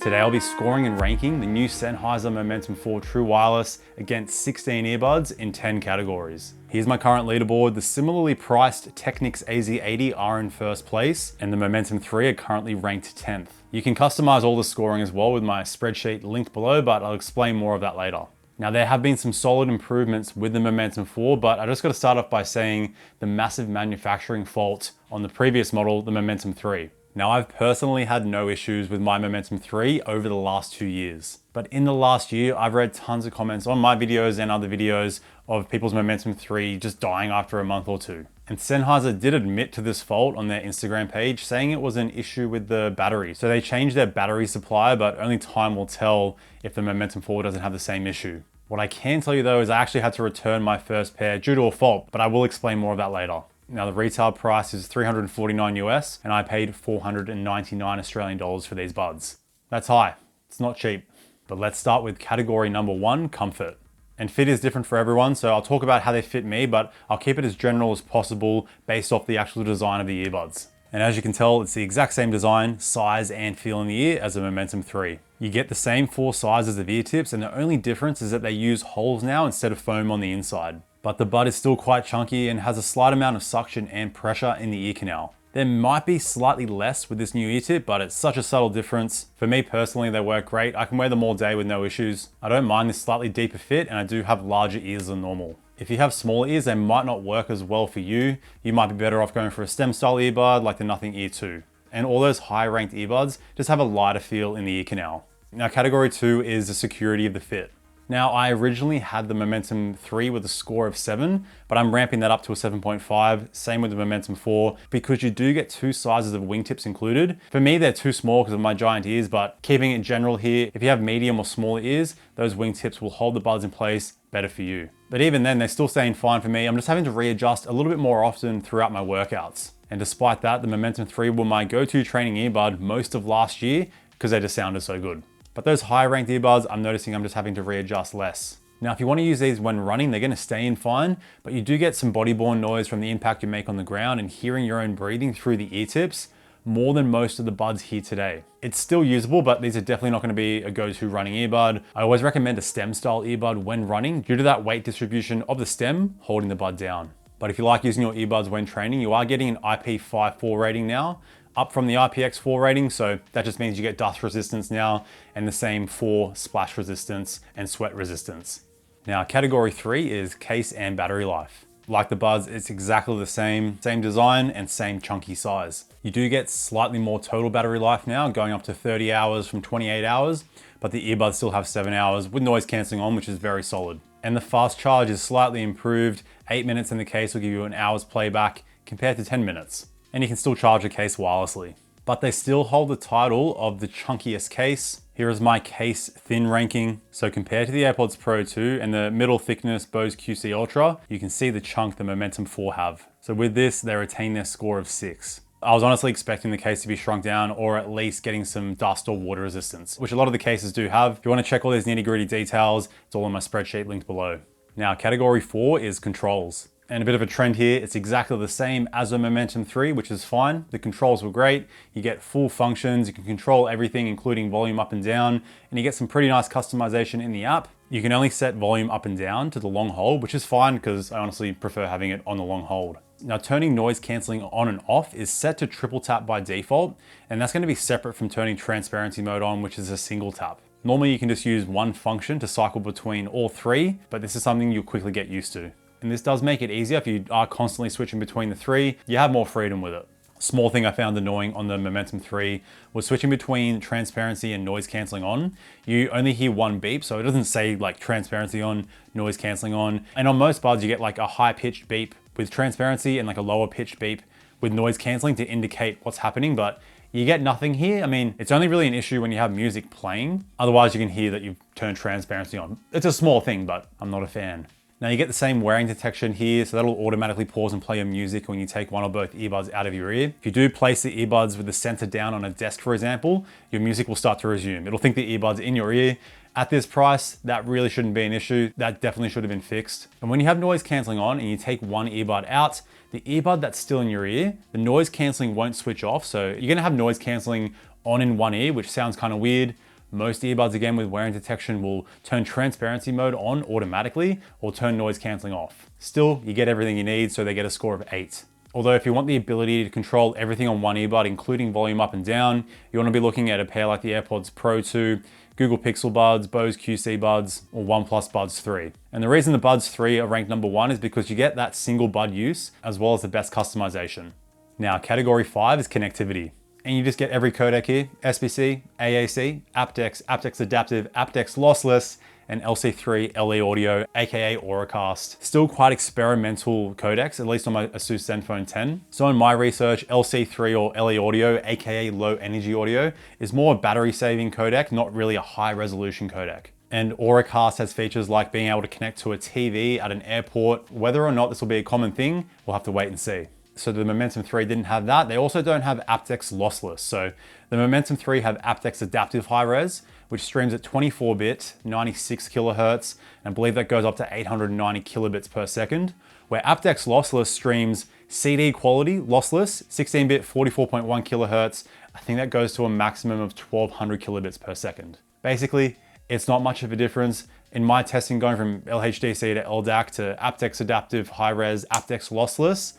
Today I'll be scoring and ranking the new Sennheiser Momentum 4 True Wireless against 16 earbuds in 10 categories. Here's my current leaderboard. The similarly priced Technics AZ80 are in first place, and the Momentum 3 are currently ranked 10th. You can customize all the scoring as well with my spreadsheet linked below, but I'll explain more of that later. Now, there have been some solid improvements with the Momentum 4, but I just got to start off by saying the massive manufacturing fault on the previous model, the Momentum 3. Now, I've personally had no issues with my Momentum 3 over the last 2 years. But in the last year, I've read tons of comments on my videos and other videos of people's Momentum 3 just dying after a month or two. And Sennheiser did admit to this fault on their Instagram page, saying it was an issue with the battery. So they changed their battery supplier, but only time will tell if the Momentum 4 doesn't have the same issue. What I can tell you though is I actually had to return my first pair due to a fault, but I will explain more of that later. Now, the retail price is $349 US, and I paid 499 Australian dollars for these buds. That's high, it's not cheap. But let's start with category number 1, comfort. And fit is different for everyone, so I'll talk about how they fit me, but I'll keep it as general as possible based off the actual design of the earbuds. And as you can tell, it's the exact same design, size, and feel in the ear as the Momentum 3. You get the same 4 sizes of ear tips, and the only difference is that they use holes now instead of foam on the inside. But the bud is still quite chunky and has a slight amount of suction and pressure in the ear canal. There might be slightly less with this new ear tip, but it's such a subtle difference. For me personally, they work great. I can wear them all day with no issues. I don't mind this slightly deeper fit, and I do have larger ears than normal. If you have smaller ears, they might not work as well for you. You might be better off going for a stem style earbud like the Nothing Ear 2. And all those high ranked earbuds just have a lighter feel in the ear canal. Now, category 2 is the security of the fit. Now, I originally had the Momentum 3 with a score of 7, but I'm ramping that up to a 7.5, same with the Momentum 4, because you do get 2 sizes of wingtips included. For me, they're too small because of my giant ears, but keeping it general here, if you have medium or smaller ears, those wingtips will hold the buds in place better for you. But even then, they're still staying fine for me. I'm just having to readjust a little bit more often throughout my workouts. And despite that, the Momentum 3 were my go-to training earbud most of last year because they just sounded so good. But those high ranked earbuds, I'm noticing I'm just having to readjust less. Now, if you want to use these when running, they're going to stay in fine, but you do get some body-borne noise from the impact you make on the ground and hearing your own breathing through the ear tips more than most of the buds here today. It's still usable, but these are definitely not going to be a go-to running earbud. I always recommend a stem style earbud when running due to that weight distribution of the stem holding the bud down. But if you like using your earbuds when training, you are getting an IP54 rating now, up from the IPX4 rating, so that just means you get dust resistance now and the same for splash resistance and sweat resistance. Now, category 3 is case and battery life. Like the buds, it's exactly the same design and same chunky size. You do get slightly more total battery life now, going up to 30 hours from 28 hours, but the earbuds still have 7 hours with noise cancelling on, which is very solid. And the fast charge is slightly improved. 8 minutes in the case will give you an hour's playback compared to 10 minutes. And you can still charge the case wirelessly. But they still hold the title of the chunkiest case. Here is my case thin ranking. So compared to the AirPods Pro 2 and the middle thickness Bose QC Ultra, you can see the chunk the Momentum 4 have. So with this, they retain their score of 6. I was honestly expecting the case to be shrunk down or at least getting some dust or water resistance, which a lot of the cases do have. If you want to check all these nitty-gritty details, it's all on my spreadsheet linked below. Now, category 4 is controls. And a bit of a trend here, it's exactly the same as the Momentum 3, which is fine. The controls were great. You get full functions, you can control everything, including volume up and down, and you get some pretty nice customization in the app. You can only set volume up and down to the long hold, which is fine because I honestly prefer having it on the long hold. Now, turning noise cancelling on and off is set to triple tap by default, and that's going to be separate from turning transparency mode on, which is a single tap. Normally, you can just use one function to cycle between all 3, but this is something you'll quickly get used to. And this does make it easier if you are constantly switching between the 3, you have more freedom with it. Small thing I found annoying on the Momentum 3 was switching between transparency and noise cancelling on. You only hear one beep, so it doesn't say like transparency on, noise cancelling on. And on most buds, you get like a high pitched beep with transparency and like a lower pitched beep with noise cancelling to indicate what's happening, but you get nothing here. I mean, it's only really an issue when you have music playing. Otherwise, you can hear that you've turned transparency on. It's a small thing, but I'm not a fan. Now you get the same wearing detection here, so that'll automatically pause and play your music when you take one or both earbuds out of your ear. If you do place the earbuds with the center down on a desk, for example, your music will start to resume. It'll think the earbuds in your ear. At this price, that really shouldn't be an issue. That definitely should have been fixed. And when you have noise cancelling on and you take one earbud out, the earbud that's still in your ear, the noise cancelling won't switch off. So you're gonna have noise cancelling on in one ear, which sounds kind of weird, Most earbuds, again, with wearing detection will turn transparency mode on automatically or turn noise cancelling off. Still, you get everything you need, so they get a score of 8. Although if you want the ability to control everything on one earbud, including volume up and down, you want to be looking at a pair like the AirPods Pro 2, Google Pixel Buds, Bose QC Buds, or OnePlus Buds 3. And the reason the Buds 3 are ranked number 1 is because you get that single bud use as well as the best customization. Now, category 5 is connectivity. And you just get every codec here: SBC, AAC, aptX, aptX Adaptive, aptX Lossless, and LC3 LE Audio, aka Auracast. Still quite experimental codecs, at least on my Asus Zenfone 10. So in my research, LC3 or LE Audio, aka Low Energy Audio, is more a battery saving codec, not really a high resolution codec. And Auracast has features like being able to connect to a TV at an airport. Whether or not this will be a common thing, we'll have to wait and see. So the Momentum 3 didn't have that. They also don't have aptX Lossless. So the Momentum 3 have aptX Adaptive High Res, which streams at 24-bit, 96 kilohertz, and I believe that goes up to 890 kilobits per second, where aptX Lossless streams CD quality lossless, 16-bit, 44.1 kilohertz. I think that goes to a maximum of 1200 kilobits per second. Basically, it's not much of a difference. In my testing, going from LHDC to LDAC to aptX Adaptive High Res, aptX Lossless,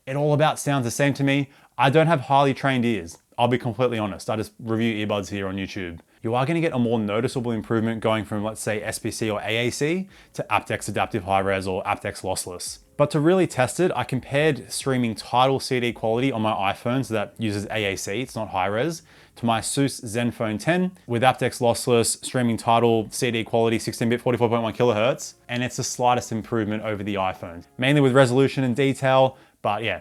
it all about sounds the same to me. I don't have highly trained ears. I'll be completely honest. I just review earbuds here on YouTube. You are going to get a more noticeable improvement going from, let's say, SBC or AAC to aptX Adaptive High Res or aptX Lossless. But to really test it, I compared streaming Tidal CD quality on my iPhone, so that uses AAC, it's not high res, to my Asus Zenfone 10 with aptX Lossless, streaming Tidal CD quality, 16-bit, 44.1 kilohertz, and it's the slightest improvement over the iPhone. Mainly with resolution and detail, but yeah,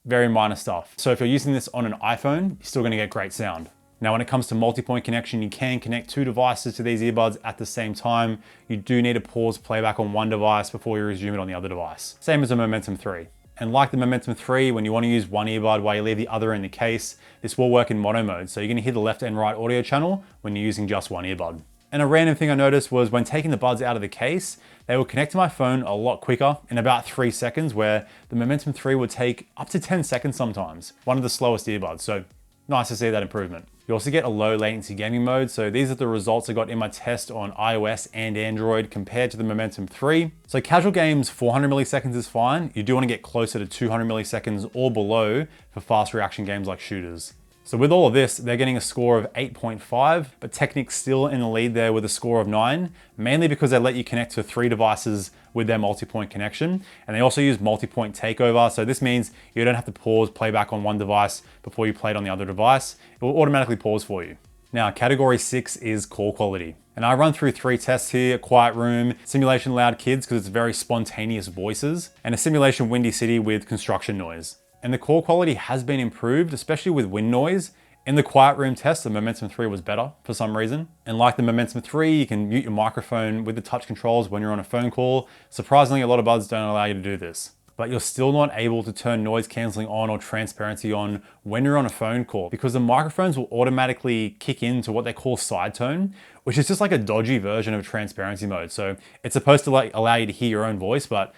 very minor stuff. So if you're using this on an iPhone, you're still gonna get great sound. Now, when it comes to multi-point connection, you can connect 2 devices to these earbuds at the same time. You do need to pause playback on one device before you resume it on the other device. Same as the Momentum 3. And like the Momentum 3, when you want to use one earbud while you leave the other in the case, this will work in mono mode. So you're gonna hear the left and right audio channel when you're using just one earbud. And a random thing I noticed was when taking the buds out of the case, they would connect to my phone a lot quicker, in about 3 seconds, where the Momentum 3 would take up to 10 seconds sometimes. One of the slowest earbuds, so nice to see that improvement. You also get a low latency gaming mode. So these are the results I got in my test on iOS and Android compared to the Momentum 3. So casual games, 400 milliseconds is fine. You do want to get closer to 200 milliseconds or below for fast reaction games like shooters. So with all of this, they're getting a score of 8.5, but Technic's still in the lead there with a score of 9, mainly because they let you connect to 3 devices with their multi-point connection. And they also use multi-point takeover. So this means you don't have to pause playback on one device before you play it on the other device. It will automatically pause for you. Now, category 6 is call quality. And I run through 3 tests here: quiet room, simulation loud kids, because it's very spontaneous voices, and a simulation windy city with construction noise. And the call quality has been improved, especially with wind noise. In the quiet room test, the Momentum 3 was better for some reason. And like the Momentum 3, you can mute your microphone with the touch controls when you're on a phone call. Surprisingly, a lot of buds don't allow you to do this. But you're still not able to turn noise cancelling on or transparency on when you're on a phone call, because the microphones will automatically kick into what they call side tone, which is just like a dodgy version of transparency mode. So it's supposed to like allow you to hear your own voice, but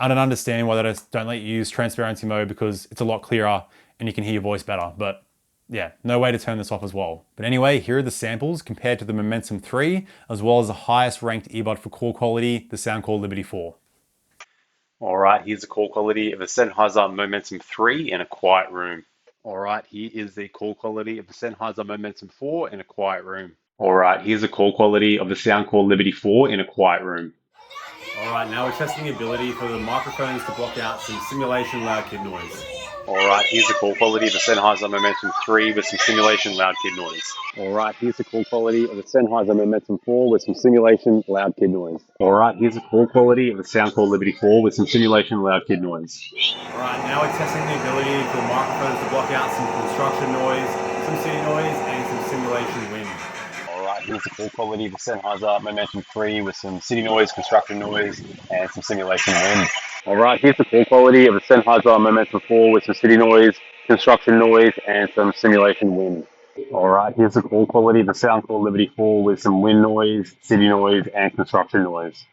I don't understand why they don't let you use transparency mode, because it's a lot clearer and you can hear your voice better. But yeah, no way to turn this off as well. But anyway, here are the samples compared to the Momentum 3, as well as the highest ranked earbud for call quality, the Soundcore Liberty 4. All right, here's the call quality of the Sennheiser Momentum 3 in a quiet room. All right, here is the call quality of the Sennheiser Momentum 4 in a quiet room. All right, here's the call quality of the Soundcore Liberty 4 in a quiet room. All right, now we're testing the ability for the microphones to block out some simulation loud kid noise. All right, here's the call quality of the Sennheiser Momentum 3 with some simulation loud kid noise. All right, here's the call quality of the Sennheiser Momentum 4 with some simulation loud kid noise. All right, here's the call quality of the Soundcore Liberty 4 with some simulation loud kid noise. All right, now we're testing the ability for the microphones to block out some construction noise, some city noise, and some simulation wind. All right, here's the call quality of the Sennheiser Momentum 3 with some city noise, construction noise, and some simulation wind. All right, here's the call quality of the Sennheiser Momentum 4 with some city noise, construction noise, and some simulation wind. All right, here's the call quality of the Soundcore Liberty 4 with some wind noise, city noise, and construction noise.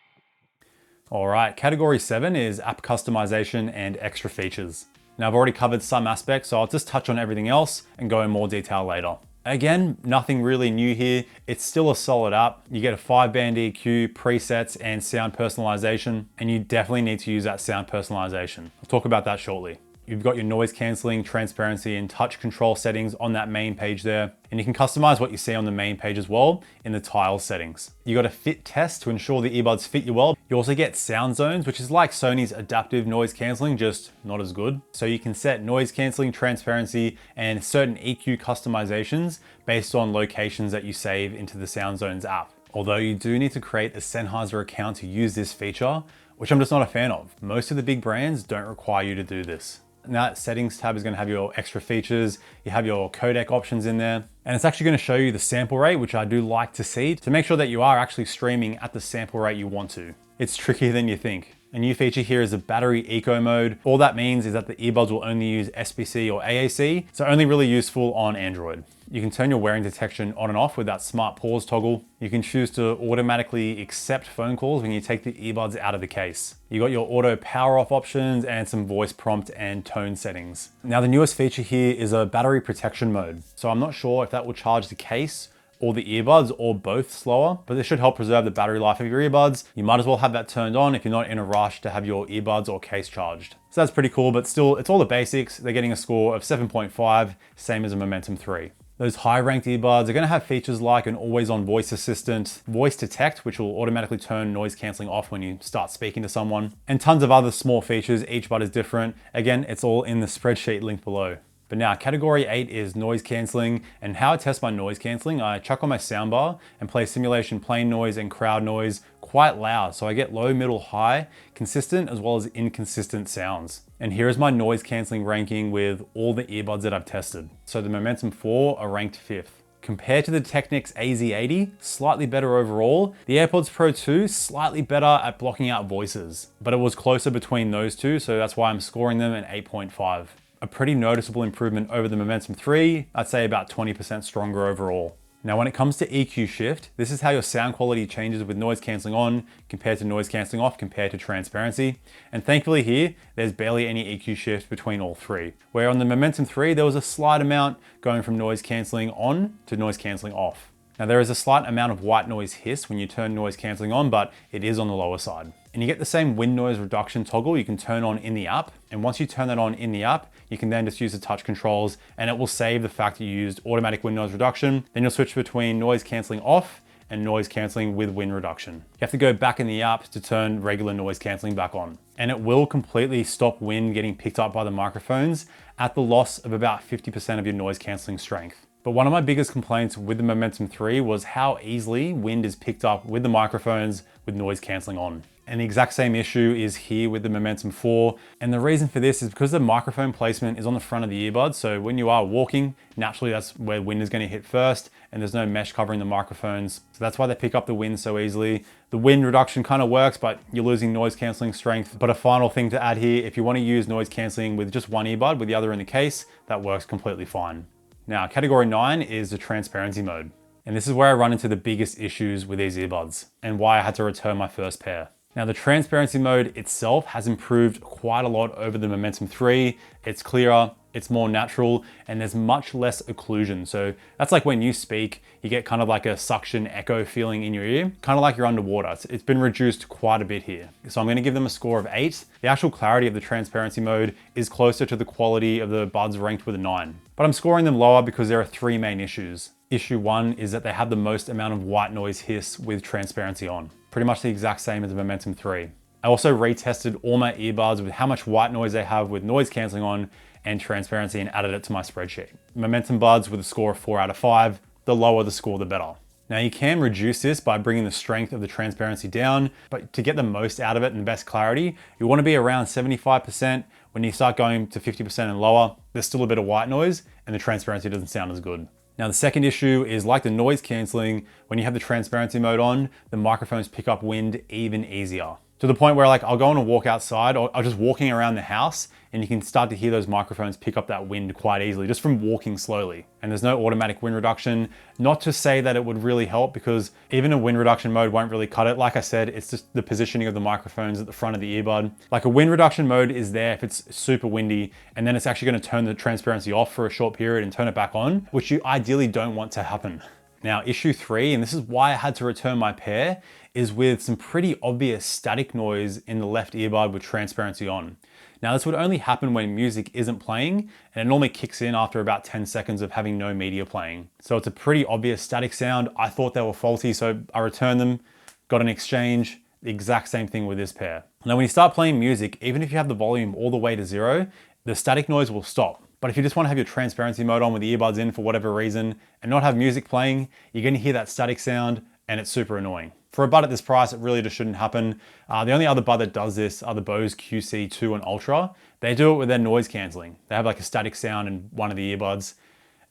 All right, category 7 is app customization and extra features. Now I've already covered some aspects, so I'll just touch on everything else and go in more detail later. Again, nothing really new here. It's still a solid app. You get a 5-band EQ, presets, and sound personalization, and you definitely need to use that sound personalization. I'll talk about that shortly. You've got your noise canceling, transparency, and touch control settings on that main page there. And you can customize what you see on the main page as well in the tile settings. You got a fit test to ensure the earbuds fit you well. You also get sound zones, which is like Sony's adaptive noise canceling, just not as good. So you can set noise canceling, transparency, and certain EQ customizations based on locations that you save into the Sound Zones app. Although you do need to create a Sennheiser account to use this feature, which I'm just not a fan of. Most of the big brands don't require you to do this. Now that settings tab is going to have your extra features. You have your codec options in there, and it's actually going to show you the sample rate, which I do like to see to make sure that you are actually streaming at the sample rate you want to. It's trickier than you think. A new feature here is a battery eco mode. All that means is that the earbuds will only use SBC or AAC, so only really useful on Android. You can turn your wearing detection on and off with that smart pause toggle. You can choose to automatically accept phone calls when you take the earbuds out of the case. You got your auto power off options and some voice prompt and tone settings. Now the newest feature here is a battery protection mode. So I'm not sure if that will charge the case or the earbuds or both slower, but this should help preserve the battery life of your earbuds. You might as well have that turned on if you're not in a rush to have your earbuds or case charged. So that's pretty cool, but still, it's all the basics. They're getting a score of 7.5, same as a Momentum 3. Those high-ranked earbuds are going to have features like an always-on voice assistant, voice detect, which will automatically turn noise cancelling off when you start speaking to someone, and tons of other small features. Each bud is different. Again, it's all in the spreadsheet link below. But now category 8 is noise cancelling, and how I test my noise cancelling, I chuck on my soundbar and play simulation plain noise and crowd noise quite loud. So I get low, middle, high, consistent as well as inconsistent sounds. And here is my noise cancelling ranking with all the earbuds that I've tested. So the Momentum 4 are ranked 5th. Compared to the Technics AZ80, slightly better overall. The AirPods Pro 2, slightly better at blocking out voices, but it was closer between those two, so that's why I'm scoring them at 8.5. A pretty noticeable improvement over the Momentum 3, I'd say about 20% stronger overall. Now when it comes to EQ shift, this is how your sound quality changes with noise cancelling on compared to noise cancelling off compared to transparency. And thankfully here, there's barely any EQ shift between all three. Where on the Momentum 3, there was a slight amount going from noise cancelling on to noise cancelling off. Now there is a slight amount of white noise hiss when you turn noise cancelling on, but it is on the lower side. And you get the same wind noise reduction toggle you can turn on in the app. And once you turn that on in the app, you can then just use the touch controls and it will save the fact that you used automatic wind noise reduction. Then you'll switch between noise cancelling off and noise cancelling with wind reduction. You have to go back in the app to turn regular noise cancelling back on. And it will completely stop wind getting picked up by the microphones at the loss of about 50% of your noise cancelling strength. But one of my biggest complaints with the Momentum 3 was how easily wind is picked up with the microphones with noise cancelling on. And the exact same issue is here with the Momentum 4. And the reason for this is because the microphone placement is on the front of the earbud. So when you are walking, naturally that's where wind is going to hit first, and there's no mesh covering the microphones. So that's why they pick up the wind so easily. The wind reduction kind of works, but you're losing noise cancelling strength. But a final thing to add here, if you want to use noise cancelling with just one earbud with the other in the case, that works completely fine. Now, category 9 is the transparency mode. And this is where I run into the biggest issues with these earbuds and why I had to return my first pair. Now the transparency mode itself has improved quite a lot over the Momentum 3. It's clearer, it's more natural, and there's much less occlusion. So that's like when you speak, you get kind of like a suction echo feeling in your ear, kind of like you're underwater. It's been reduced quite a bit here. So I'm gonna give them a score of 8. The actual clarity of the transparency mode is closer to the quality of the buds ranked with a 9. But I'm scoring them lower because there are 3 main issues. Issue 1 is that they have the most amount of white noise hiss with transparency on. Pretty much the exact same as the Momentum 3. I also retested all my earbuds with how much white noise they have with noise cancelling on and transparency and added it to my spreadsheet. Momentum buds with a score of 4 out of 5. The lower the score, the better. Now you can reduce this by bringing the strength of the transparency down, but to get the most out of it and the best clarity, you want to be around 75%. When you start going to 50% and lower, there's still a bit of white noise and the transparency doesn't sound as good. Now the second issue is like the noise cancelling, when you have the transparency mode on, the microphones pick up wind even easier. to the point where like I'll go on a walk outside or I'm just walking around the house and you can start to hear those microphones pick up that wind quite easily just from walking slowly. And there's no automatic wind reduction. Not to say that it would really help because even a wind reduction mode won't really cut it. Like I said, it's just the positioning of the microphones at the front of the earbud. Like a wind reduction mode is there if it's super windy, and then it's actually going to turn the transparency off for a short period and turn it back on, which you ideally don't want to happen. Now, issue 3, and this is why I had to return my pair, is with some pretty obvious static noise in the left earbud with transparency on. Now, this would only happen when music isn't playing, and it normally kicks in after about 10 seconds of having no media playing. So it's a pretty obvious static sound. I thought they were faulty, so I returned them, got an exchange, the exact same thing with this pair. Now, when you start playing music, even if you have the volume all the way to 0, the static noise will stop. But if you just want to have your transparency mode on with the earbuds in for whatever reason and not have music playing, you're going to hear that static sound and it's super annoying. For a bud at this price, it really just shouldn't happen. The only other bud that does this are the Bose QC2 and Ultra. They do it with their noise cancelling. They have like a static sound in one of the earbuds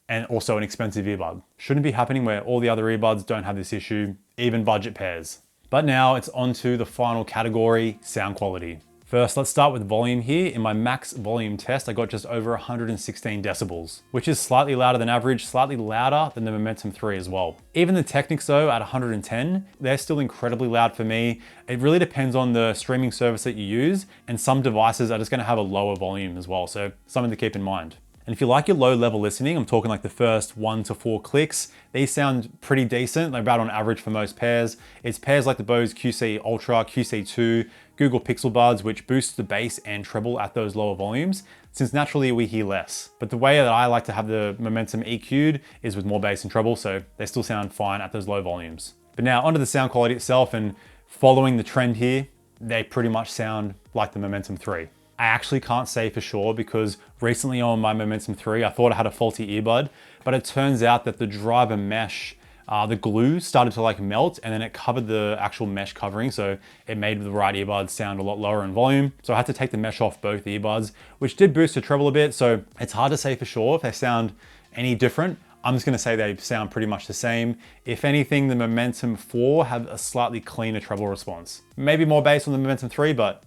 and also an expensive earbud. Shouldn't be happening where all the other earbuds don't have this issue, even budget pairs. But now it's on to the final category, sound quality. First, let's start with volume here. In my max volume test, I got just over 116 decibels, which is slightly louder than average, slightly louder than the Momentum 3 as well. Even the Technics though, at 110, they're still incredibly loud for me. It really depends on the streaming service that you use, and some devices are just gonna have a lower volume as well, so something to keep in mind. And if you like your low level listening, I'm talking like the first 1 to 4 clicks, these sound pretty decent. They're about on average for most pairs. It's pairs like the Bose QC Ultra, QC2, Google Pixel Buds, which boosts the bass and treble at those lower volumes, since naturally we hear less. But the way that I like to have the Momentum EQ'd is with more bass and treble, so they still sound fine at those low volumes. But now onto the sound quality itself, and following the trend here, they pretty much sound like the Momentum 3. I actually can't say for sure because recently on my Momentum 3, I thought I had a faulty earbud, but it turns out that the driver mesh, the glue started to like melt and then it covered the actual mesh covering. So it made the right earbuds sound a lot lower in volume. So I had to take the mesh off both earbuds, which did boost the treble a bit. So it's hard to say for sure if they sound any different. I'm just gonna say they sound pretty much the same. If anything, the Momentum 4 have a slightly cleaner treble response. Maybe more bass on the Momentum 3, but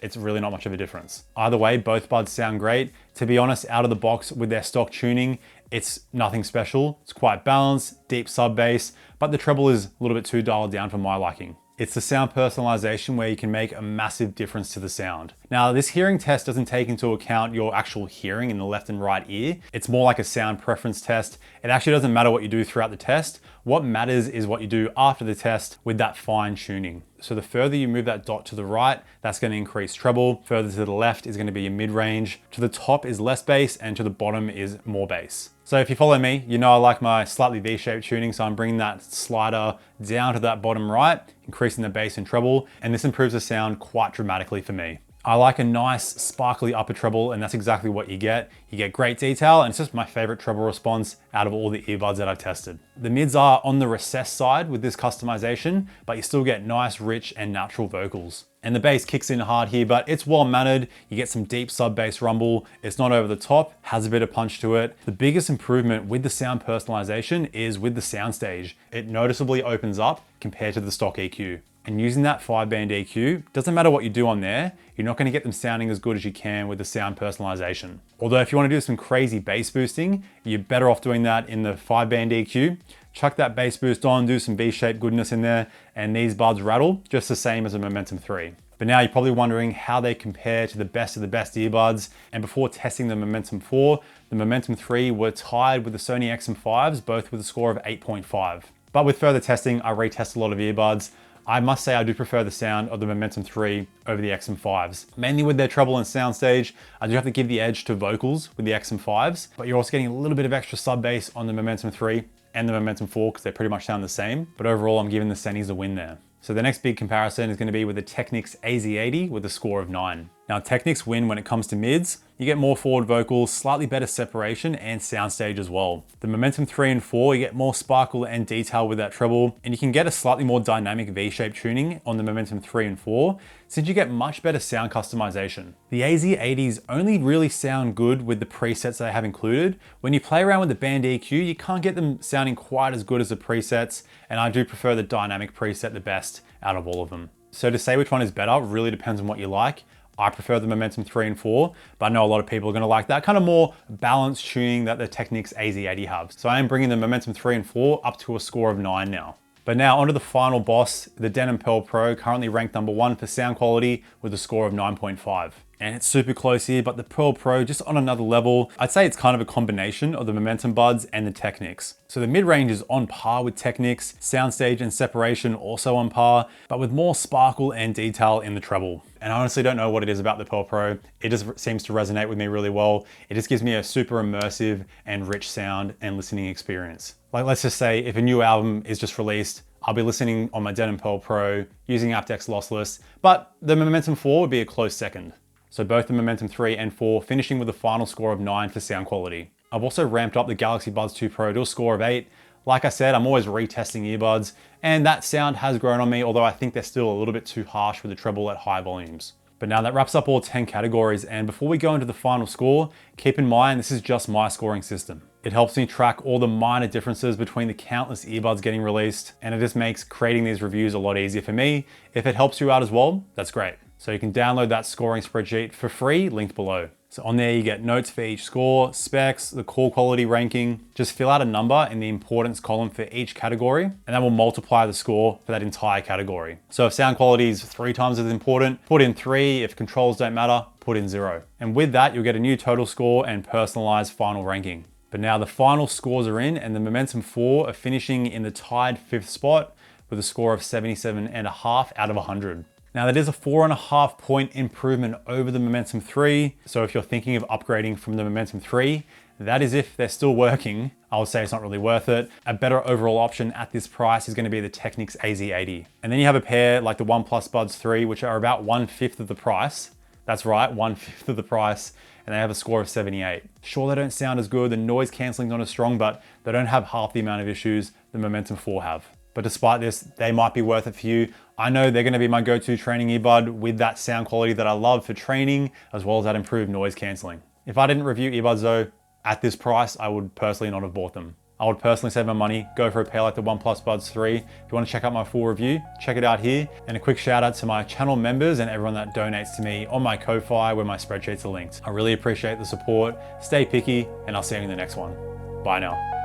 it's really not much of a difference. Either way, both buds sound great. To be honest, out of the box with their stock tuning, it's nothing special. It's quite balanced, deep sub bass, but the treble is a little bit too dialed down for my liking. It's the sound personalization where you can make a massive difference to the sound. Now, this hearing test doesn't take into account your actual hearing in the left and right ear. It's more like a sound preference test. It actually doesn't matter what you do throughout the test. What matters is what you do after the test with that fine tuning. So the further you move that dot to the right, that's going to increase treble. Further to the left is going to be your mid-range. To the top is less bass, and to the bottom is more bass. So if you follow me, you know I like my slightly V-shaped tuning, so I'm bringing that slider down to that bottom right, increasing the bass and treble, and this improves the sound quite dramatically for me. I like a nice sparkly upper treble, and that's exactly what you get. You get great detail, and it's just my favorite treble response out of all the earbuds that I've tested. The mids are on the recessed side with this customization, but you still get nice, rich, and natural vocals. And the bass kicks in hard here, but it's well mannered. You get some deep sub bass rumble. It's not over the top, has a bit of punch to it. The biggest improvement with the sound personalization is with the soundstage. It noticeably opens up compared to the stock EQ. And using that 5-band EQ, doesn't matter what you do on there, you're not gonna get them sounding as good as you can with the sound personalization. Although if you wanna do some crazy bass boosting, you're better off doing that in the 5-band EQ. Chuck that bass boost on, do some V-shaped goodness in there, and these buds rattle just the same as a Momentum 3. But now you're probably wondering how they compare to the best of the best earbuds. And before testing the Momentum 4, the Momentum 3 were tied with the Sony XM5s, both with a score of 8.5. But with further testing, I retested a lot of earbuds. I must say I do prefer the sound of the Momentum 3 over the XM5s. Mainly with their treble and soundstage, I do have to give the edge to vocals with the XM5s, but you're also getting a little bit of extra sub bass on the Momentum 3 and the Momentum 4 because they pretty much sound the same. But overall, I'm giving the Sennheiser a win there. So the next big comparison is going to be with the Technics AZ80 with a score of 9. Now Technics win when it comes to mids. You get more forward vocals, slightly better separation, and soundstage as well. The Momentum 3 and 4, you get more sparkle and detail with that treble, and you can get a slightly more dynamic V-shaped tuning on the Momentum 3 and 4, since you get much better sound customization. The AZ80s only really sound good with the presets they have included. When you play around with the band EQ, you can't get them sounding quite as good as the presets, and I do prefer the dynamic preset the best out of all of them. So to say which one is better really depends on what you like. I prefer the Momentum 3 and 4, but I know a lot of people are gonna like that kind of more balanced tuning that the Technics AZ80 have. So I am bringing the Momentum 3 and 4 up to a score of 9 now. But now onto the final boss, the Denon Pearl Pro, currently ranked number 1 for sound quality with a score of 9.5. And it's super close here, but the Pearl Pro just on another level. I'd say it's kind of a combination of the Momentum Buds and the Technics. So the mid-range is on par with Technics, soundstage and separation also on par, but with more sparkle and detail in the treble. And I honestly don't know what it is about the Pearl Pro. It just seems to resonate with me really well. It just gives me a super immersive and rich sound and listening experience. Like let's just say if a new album is just released, I'll be listening on my Denon Pearl Pro using aptX lossless, but the Momentum 4 would be a close second. So both the Momentum 3 and 4 finishing with a final score of 9 for sound quality. I've also ramped up the Galaxy Buds 2 Pro to a score of 8. Like I said, I'm always retesting earbuds, and that sound has grown on me, although I think they're still a little bit too harsh with the treble at high volumes. But now that wraps up all 10 categories, and before we go into the final score, keep in mind this is just my scoring system. It helps me track all the minor differences between the countless earbuds getting released, and it just makes creating these reviews a lot easier for me. If it helps you out as well, that's great. So you can download that scoring spreadsheet for free, linked below. So on there you get notes for each score, specs, the call quality ranking. Just fill out a number in the importance column for each category, and that will multiply the score for that entire category. So if sound quality is 3 times as important, put in 3. If controls don't matter, put in 0. And with that, you'll get a new total score and personalized final ranking. But now the final scores are in, and the Momentum 4 are finishing in the tied 5th spot with a score of 77.5 out of 100. Now that is a 4.5 point improvement over the Momentum 3. So if you're thinking of upgrading from the Momentum 3, that is if they're still working. I would say it's not really worth it. A better overall option at this price is going to be the Technics AZ80. And then you have a pair like the OnePlus Buds 3, which are about 1/5 of the price. That's right, 1/5 of the price. And they have a score of 78. Sure, they don't sound as good, the noise canceling's not as strong, but they don't have half the amount of issues the Momentum 4 have. But despite this, they might be worth it for you. I know they're gonna be my go-to training earbud with that sound quality that I love for training, as well as that improved noise canceling. If I didn't review earbuds though, at this price, I would personally not have bought them. I would personally save my money, go for a pair like the OnePlus Buds 3. If you wanna check out my full review, check it out here. And a quick shout out to my channel members and everyone that donates to me on my Ko-Fi where my spreadsheets are linked. I really appreciate the support. Stay picky, and I'll see you in the next one. Bye now.